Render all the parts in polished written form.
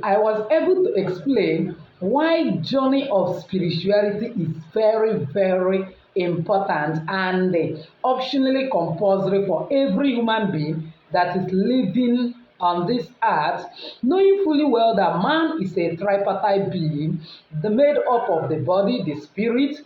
I was able to explain why journey of spirituality is very, very important and optionally compulsory for every human being that is living on this earth, knowing fully well that man is a tripartite being, made up of the body, the spirit,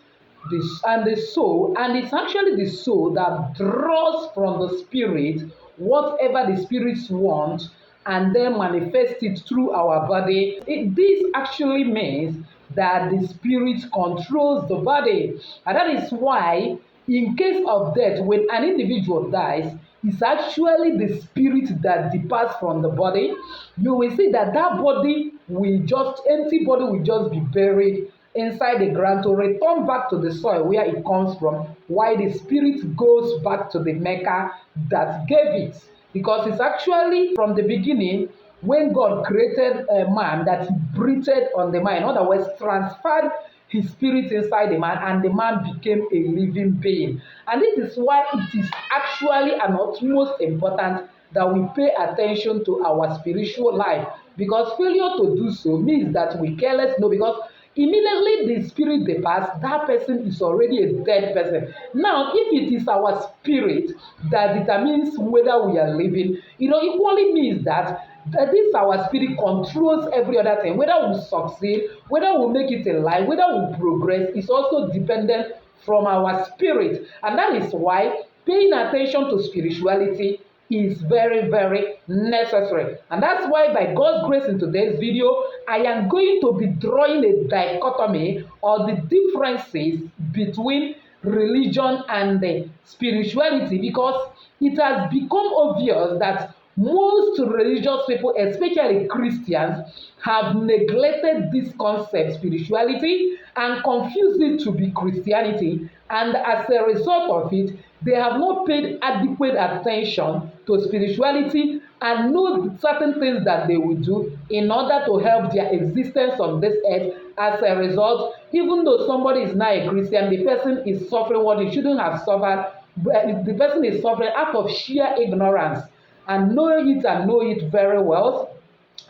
and the soul, and it's actually the soul that draws from the spirit whatever the spirits want and then manifest it through our body. This actually means that the spirit controls the body, and that is why in case of death, when an individual dies, it's actually the spirit that departs from the body. You will see that that body will just, empty body will just be buried inside the ground to return back to the soil where it comes from, while the spirit goes back to the Mecca that gave it. Because it's actually from the beginning when God created a man that he breathed on the man. In other words, transferred his spirit inside the man, and the man became a living being. And this is why it is actually and utmost important that we pay attention to our spiritual life, because failure to do so means that we careless know, because immediately the spirit departs, that person is already a dead person. Now, if it is our spirit that determines whether we are living, it equally means that this our spirit controls every other thing. Whether we succeed, whether we make it in life, whether we progress, is also dependent from our spirit. And that is why paying attention to spirituality is very, very necessary. And that's why, by God's grace, in today's video, I am going to be drawing a dichotomy or the differences between religion and spirituality, because it has become obvious that most religious people, especially Christians, have neglected this concept, spirituality, and confused it to be Christianity. And as a result of it, they have not paid adequate attention to spirituality and know certain things that they will do in order to help their existence on this earth. As a result, even though somebody is now a Christian, the person is suffering what he shouldn't have suffered. But the person is suffering out of sheer ignorance, and know it very well.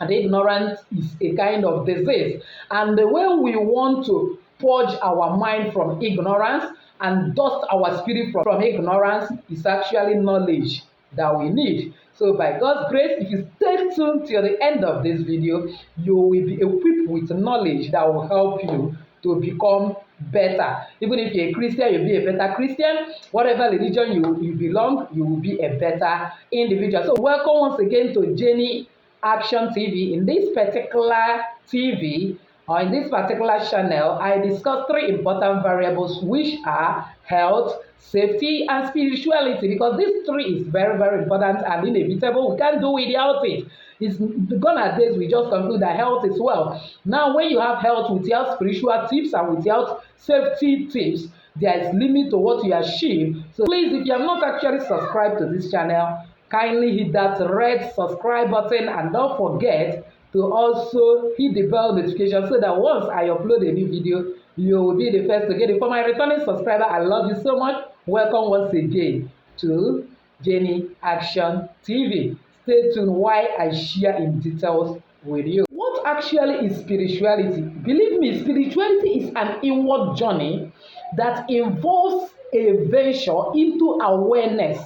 And ignorance is a kind of disease. And when we want to purge our mind from ignorance and dust our spirit from ignorance, is actually knowledge that we need. So by God's grace, if you stay tuned till the end of this video, you will be equipped with knowledge that will help you to become better. Even if you're a Christian, you'll be a better Christian. Whatever religion you belong, you will be a better individual. So welcome once again to Jenny Action TV. In this particular TV, or in this particular channel, I discuss three important variables, which are health, safety, and spirituality, because these three is very, very important and inevitable. We can't do without it. It's gone at this, we just conclude that health is wealth. Now, when you have health without spiritual tips and without safety tips, there is limit to what you achieve. So please, if you have not actually subscribed to this channel, kindly hit that red subscribe button, and don't forget to also hit the bell notification so that once I upload a new video, you will be the first to get it. For my returning subscriber, I love you so much. Welcome once again to Jenny Action TV. Stay tuned while I share in details with you. What actually is spirituality? Believe me, spirituality is an inward journey that involves a venture into awareness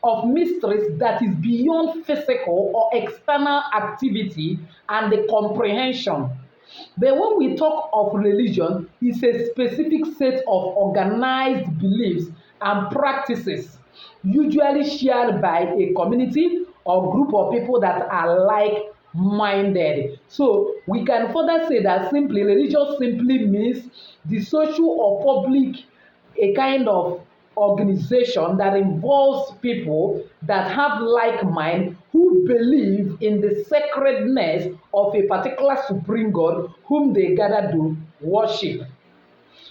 of mysteries that is beyond physical or external activity and the comprehension. But when we talk of religion, it's a specific set of organized beliefs and practices, usually shared by a community or group of people that are like-minded. So we can further say that simply, religion simply means the social or public, a kind of organization that involves people that have like mind, who believe in the sacredness of a particular supreme God whom they gather to worship.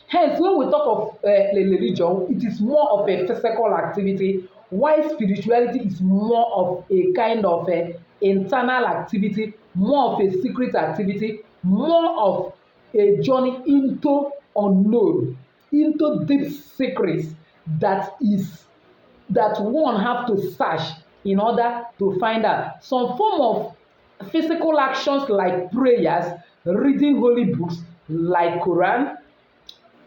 Hence, when we talk of religion, it is more of a physical activity, while spirituality is more of a kind of internal activity, more of a secret activity, more of a journey into unknown, into deep secrets that one have to search in order to find out. Some form of Physical actions like prayers, reading holy books like Quran,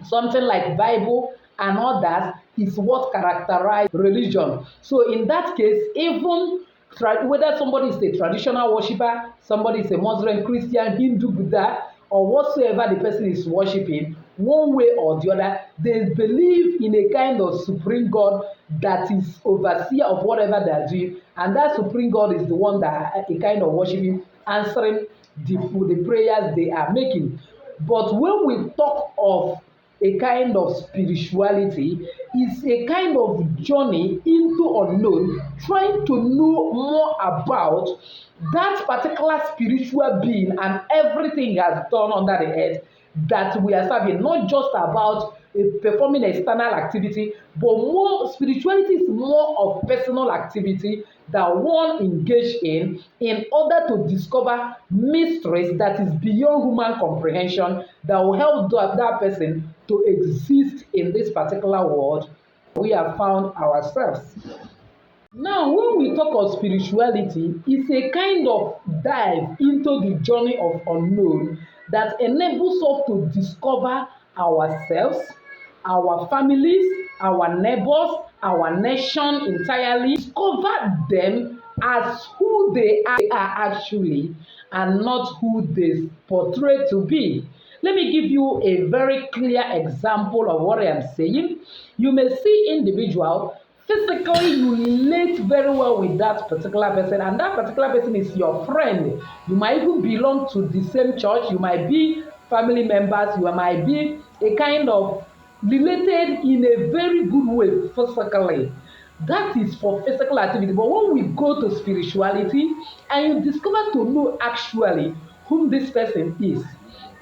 something like Bible and others is what characterize religion. So in that case, even whether somebody is a traditional worshiper, somebody is a Muslim, Christian, Hindu, Buddha, or whatsoever the person is worshiping, one way or the other, they believe in a kind of supreme God that is overseer of whatever they are doing, and that supreme God is the one that a kind of worshiping, answering the prayers they are making. But when we talk of a kind of spirituality, is a kind of journey into unknown, trying to know more about that particular spiritual being and everything he has done under the earth that we are serving, not just about performing external activity, but more spirituality is more of personal activity that one engage in order to discover mysteries that is beyond human comprehension, that will help that person to exist in this particular world we have found ourselves. Now, when we talk of spirituality, it's a kind of dive into the journey of unknown that enables us to discover ourselves, our families, our neighbors, our nation entirely, discover them as who they are actually and not who they portray to be. Let me give you a very clear example of what I am saying. You may see individual physically you relate very well with that particular person, and that particular person is your friend. You might even belong to the same church, you might be family members, you might be a kind of related in a very good way physically. That is for physical activity. But when we go to spirituality and you discover to know actually whom this person is,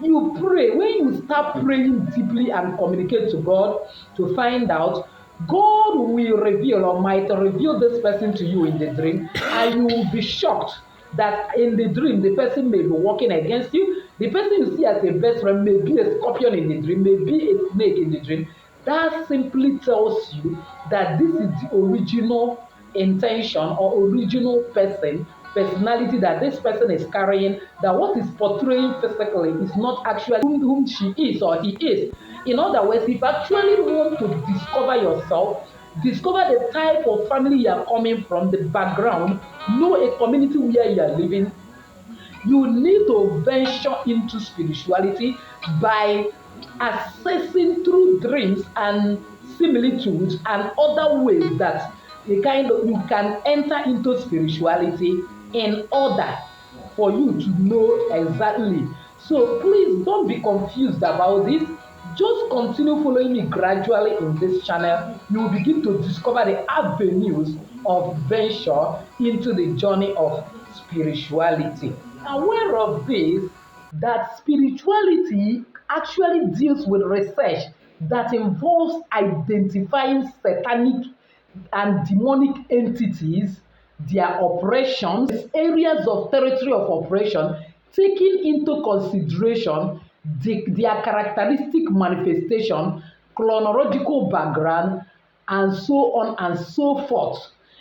you pray. When you start praying deeply and communicate to God to find out, God will reveal or might reveal this person to you in the dream, and you will be shocked that in the dream the person may be working against you. The person you see as a best friend may be a scorpion in the dream, may be a snake in the dream. That simply tells you that this is the original intention or original personality that this person is carrying, that what is portraying physically is not actually whom she is or he is. In other words, if you actually want to discover yourself, discover the type of family you are coming from, the background, know a community where you are living, you need to venture into spirituality by assessing through dreams and similitudes and other ways that the kind of you can enter into spirituality in order for you to know exactly. So please don't be confused about this. Just continue following me gradually in this channel. You will begin to discover the avenues of venture into the journey of spirituality. Aware of this, that spirituality actually deals with research that involves identifying satanic and demonic entities, their operations, areas of territory of operation, taking into consideration their characteristic manifestation, chronological background, and so on and so forth.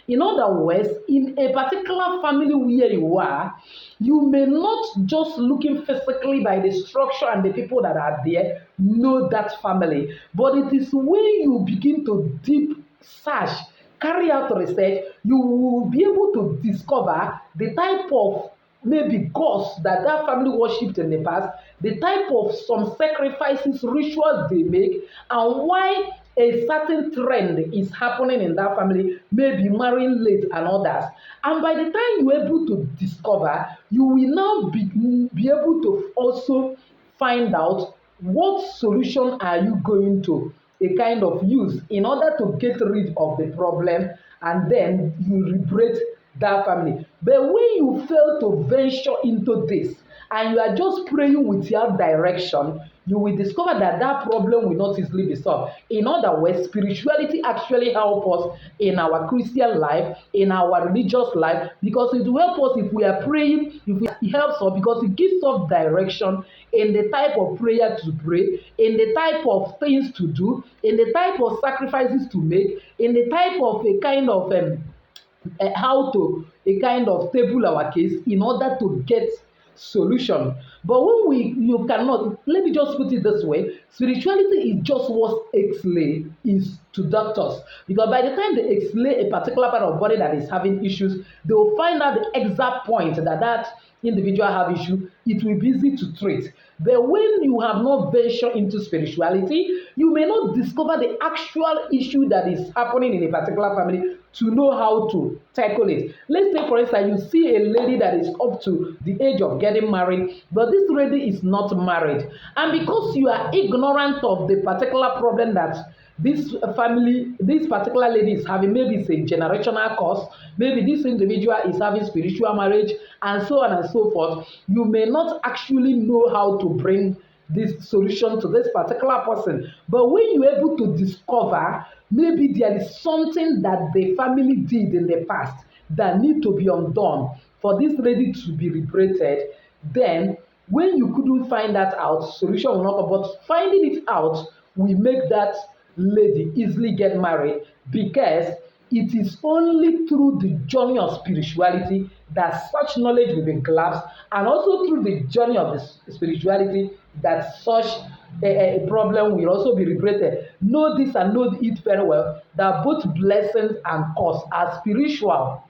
In other words, in a particular family where you are, you may not just looking physically by the structure and the people that are there, know that family. But it is when you begin to deep search, carry out research, you will be able to discover the type of maybe gods that that family worshipped in the past, the type of some sacrifices, rituals they make, and why a certain trend is happening in that family, maybe marrying late and others. And by the time you're able to discover, you will now be able to also find out what solution are you going to a kind of use in order to get rid of the problem, and then you liberate that family. But when you fail to venture into this and you are just praying with your direction, you will discover that that problem will not easily be solved. In other words, spirituality actually helps us in our Christian life, in our religious life, because it will help us if we are praying, it helps us because it gives us direction in the type of prayer to pray, in the type of things to do, in the type of sacrifices to make, in the type of a kind of how to a kind of table our case in order to get solution. But when you cannot, let me just put it this way, spirituality is just what X-ray is to doctors. Because by the time they X-ray a particular part of body that is having issues, they will find out the exact point that that individual have issue. It will be easy to treat. But when you have not ventured into spirituality, you may not discover the actual issue that is happening in a particular family to know how to tackle it. Let's say, for instance, you see a lady that is up to the age of getting married, but this lady is not married. And because you are ignorant of the particular problem that this family, this particular lady is having, maybe it's a generational cause, maybe this individual is having spiritual marriage, and so on and so forth, you may not actually know how to bring this solution to this particular person. But when you're able to discover maybe there is something that the family did in the past that need to be undone for this lady to be liberated, then when you couldn't find that out, solution will not come. But finding it out will make that lady easily get married, because it is only through the journey of spirituality that such knowledge will be grasped, and also through the journey of the spirituality that such a problem will also be liberated. Know this and know it very well, that both blessings and curse are spiritual.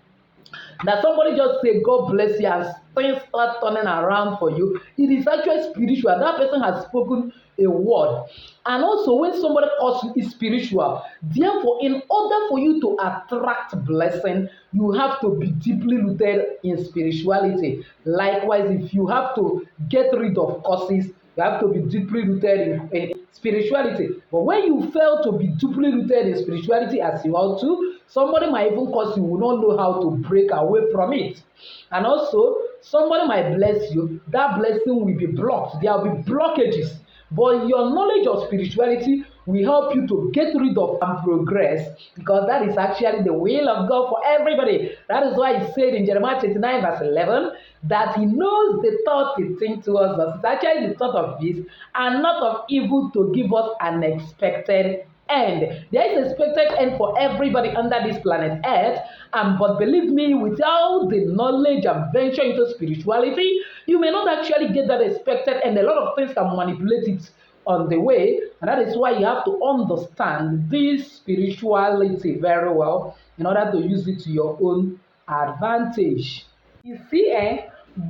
That somebody just say God bless you and things start turning around for you, it is actually spiritual. That person has spoken a word. And also when somebody calls you is spiritual, therefore in order for you to attract blessing, you have to be deeply rooted in spirituality. Likewise, if you have to get rid of causes, you have to be deeply rooted in spirituality. But when you fail to be deeply rooted in spirituality as you ought to, somebody might even cause you will not know how to break away from it. And also, somebody might bless you, that blessing will be blocked. There will be blockages. But your knowledge of spirituality will help you to get rid of and progress, because that is actually the will of God for everybody. That is why he said in Jeremiah 29 verse 11 that he knows the thought he thinks towards us. It's actually the thought of peace and not of evil, to give us an expected end. There is expected end for everybody under this planet Earth, and but believe me, without the knowledge and venture into spirituality, you may not actually get that expected end. A lot of things can manipulate it on the way, and that is why you have to understand this spirituality very well in order to use it to your own advantage. You see,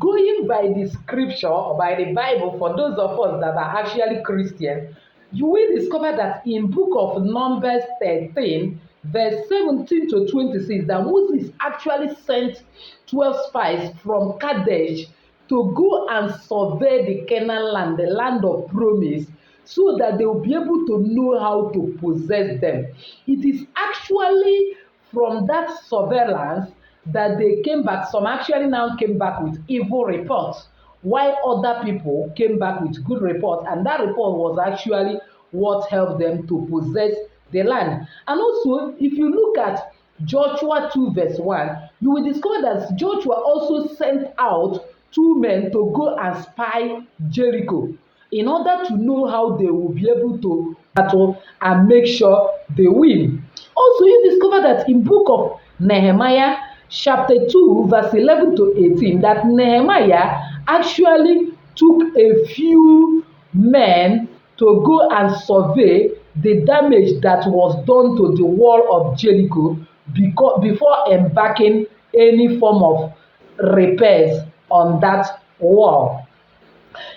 going by the scripture or by the Bible, for those of us that are actually Christian, you will discover that in book of Numbers 13, verse 17 to 26, that Moses actually sent 12 spies from Kadesh to go and survey the Canaan land, the land of promise, so that they will be able to know how to possess them. It is actually from that surveillance that they came back. Some actually now came back with evil reports, while other people came back with good reports, and that report was actually what helped them to possess the land. And also, if you look at Joshua 2 verse 1, you will discover that Joshua also sent out 2 men to go and spy Jericho in order to know how they will be able to battle and make sure they win. Also, you discover that in book of Nehemiah chapter 2 verse 11 to 18, that Nehemiah actually took a few men to go and survey the damage that was done to the wall of Jericho before embarking any form of repairs on that wall.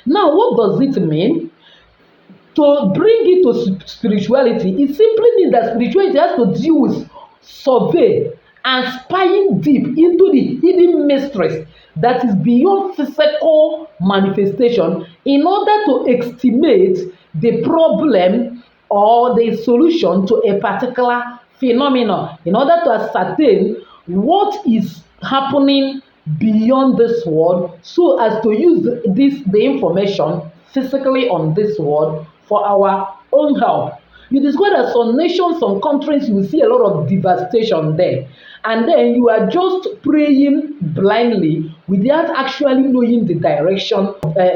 Now, what does it mean? To bring it to spirituality, it simply means that spirituality has to deal with survey and spying deep into the hidden mysteries that is beyond physical manifestation in order to estimate the problem or the solution to a particular phenomenon, in order to ascertain what is happening beyond this world, so as to use the information physically on this world for our own help. You discover that some nations, some countries, you will see a lot of devastation there. And then you are just praying blindly without actually knowing the direction,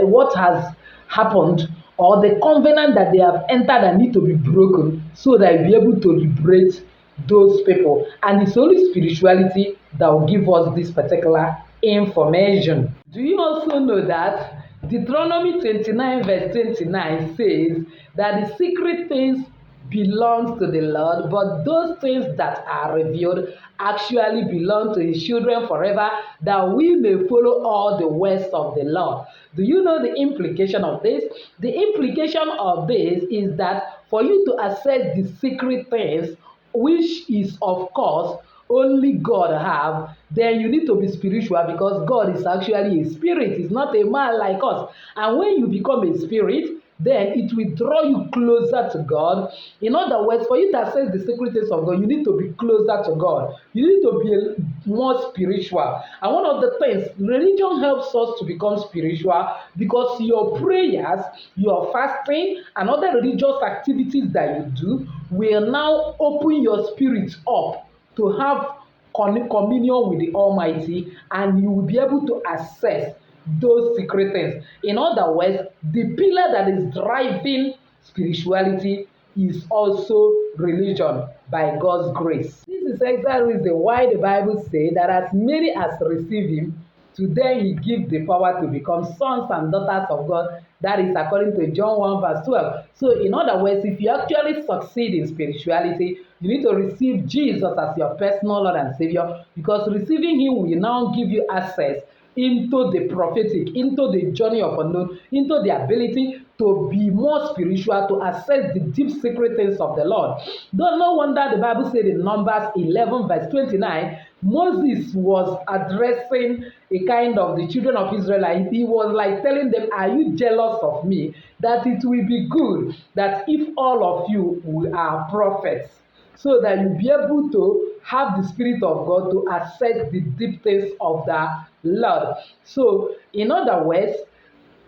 what has happened, or the covenant that they have entered and need to be broken, so that you'll be able to liberate those people. And it's only spirituality that will give us this particular information. Do you also know that Deuteronomy 29 verse 29 says that the secret things belongs to the Lord, but those things that are revealed actually belong to his children forever, that we may follow all the ways of the Lord. Do you know the implication of this? The implication of this is that for you to access the secret things, which is of course only God have, then you need to be spiritual, because God is actually a spirit. He's not a man like us. And when you become a spirit, then it will draw you closer to God. In other words, for you to access the secret things of God, you need to be closer to God. You need to be more spiritual. And one of the things, religion helps us to become spiritual, because your prayers, your fasting, and other religious activities that you do will now open your spirit up to have communion with the Almighty, and you will be able to access those secret things. In other words, the pillar that is driving spirituality is also religion by God's grace. This is exactly the reason why the Bible says that as many as receive him, to them he gives the power to become sons and daughters of God. That is according to John 1 verse 12. So in other words, if you actually succeed in spirituality, you need to receive Jesus as your personal Lord and Savior, because receiving him will now give you access into the prophetic, into the journey of unknown, into the ability to be more spiritual, to access the deep secret things of the Lord. Though no wonder the Bible said in Numbers 11 verse 29, Moses was addressing a kind of the children of Israel. He was like telling them, are you jealous of me? That it will be good that if all of you are prophets, so that you'll be able to have the Spirit of God to access the deep things of the Lord. So, in other words,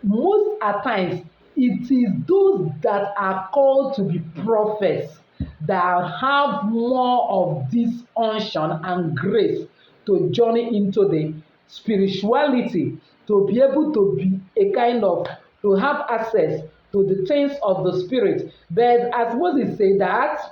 most at times, it is those that are called to be prophets that have more of this unction and grace to journey into the spirituality, to be able to be a kind of, to have access to the things of the Spirit. But as Moses said that,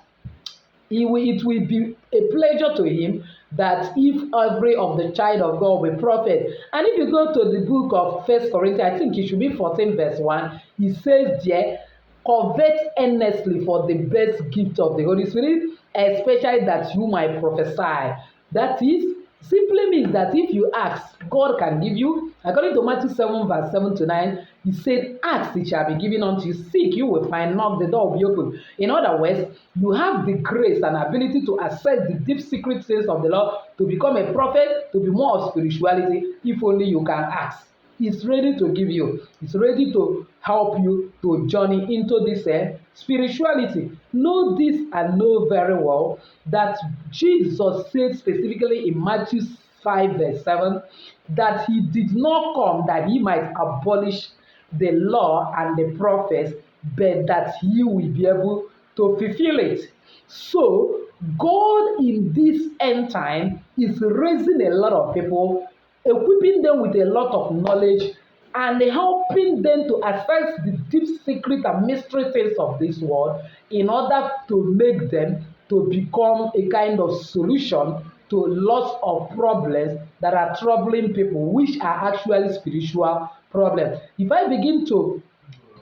it will be a pleasure to him that if every of the child of God will prophet. And if you go to the book of First Corinthians, I think it should be 14 verse 1, he says there, covet earnestly for the best gift of the Holy Spirit, especially that you might prophesy. That is, simply means that if you ask, God can give you. According to Matthew 7 verse 7 to 9, he said, ask, it shall be given unto you. Seek, you will find. Knock, the door will be open. In other words, you have the grace and ability to access the deep secret things of the Lord, to become a prophet, to be more of spirituality, if only you can ask. He's ready to give you. He's ready to help you to journey into this spirituality. Know this and know very well that Jesus said specifically in Matthew 5 verse 7 that he did not come that he might abolish the law and the prophets, but that he will be able to fulfill it. So God in this end time is raising a lot of people, equipping them with a lot of knowledge, and helping them to access the deep secret and mystery things of this world, in order to make them to become a kind of solution to lots of problems that are troubling people, which are actually spiritual problems. If I begin to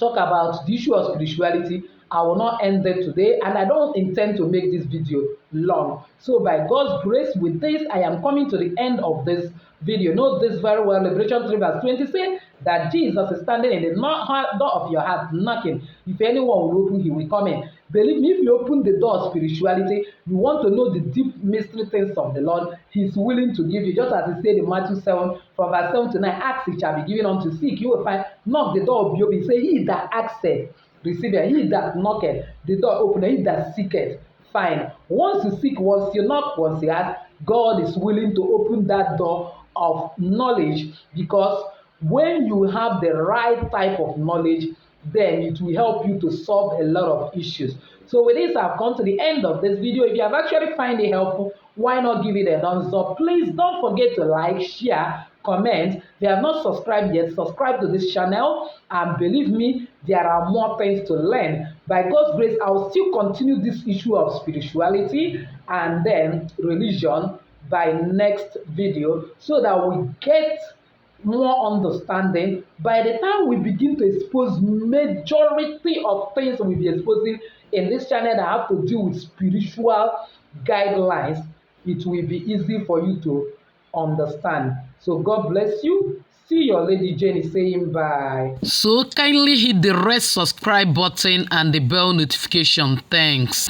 talk about the issue of spirituality, I will not end there today, and I don't intend to make this video long. So by God's grace, with this, I am coming to the end of this video. Note this very well. Revelation 3 verse 20 says that Jesus is standing in the door of your heart knocking. If anyone will open, he will come in. Believe me, if you open the door of spirituality, you want to know the deep mystery things of the Lord, he's willing to give you. Just as he said in Matthew 7 from verse 7 to 9, ask, it shall be given unto, seek, you will find, knock, the door will be open. Say, he that asketh, receiver, he that knocketh, the door opener, he that seeketh, find. Once you seek, once you knock, once you ask, God is willing to open that door of knowledge, because when you have the right type of knowledge, then it will help you to solve a lot of issues. So with this, I've come to the end of this video. If you have actually find it helpful, why not give it a thumbs up? Please don't forget to like, share, comment. If you have not subscribed yet, subscribe to this channel, and believe me, there are more things to learn. By God's grace, I will still continue this issue of spirituality and then religion by next video so that we get more understanding. By the time we begin to expose majority of things we'll be exposing in this channel that have to do with spiritual guidelines, it will be easy for you to understand. So God bless you. See your lady Jenny saying bye. So kindly hit the red subscribe button and the bell notification. Thanks.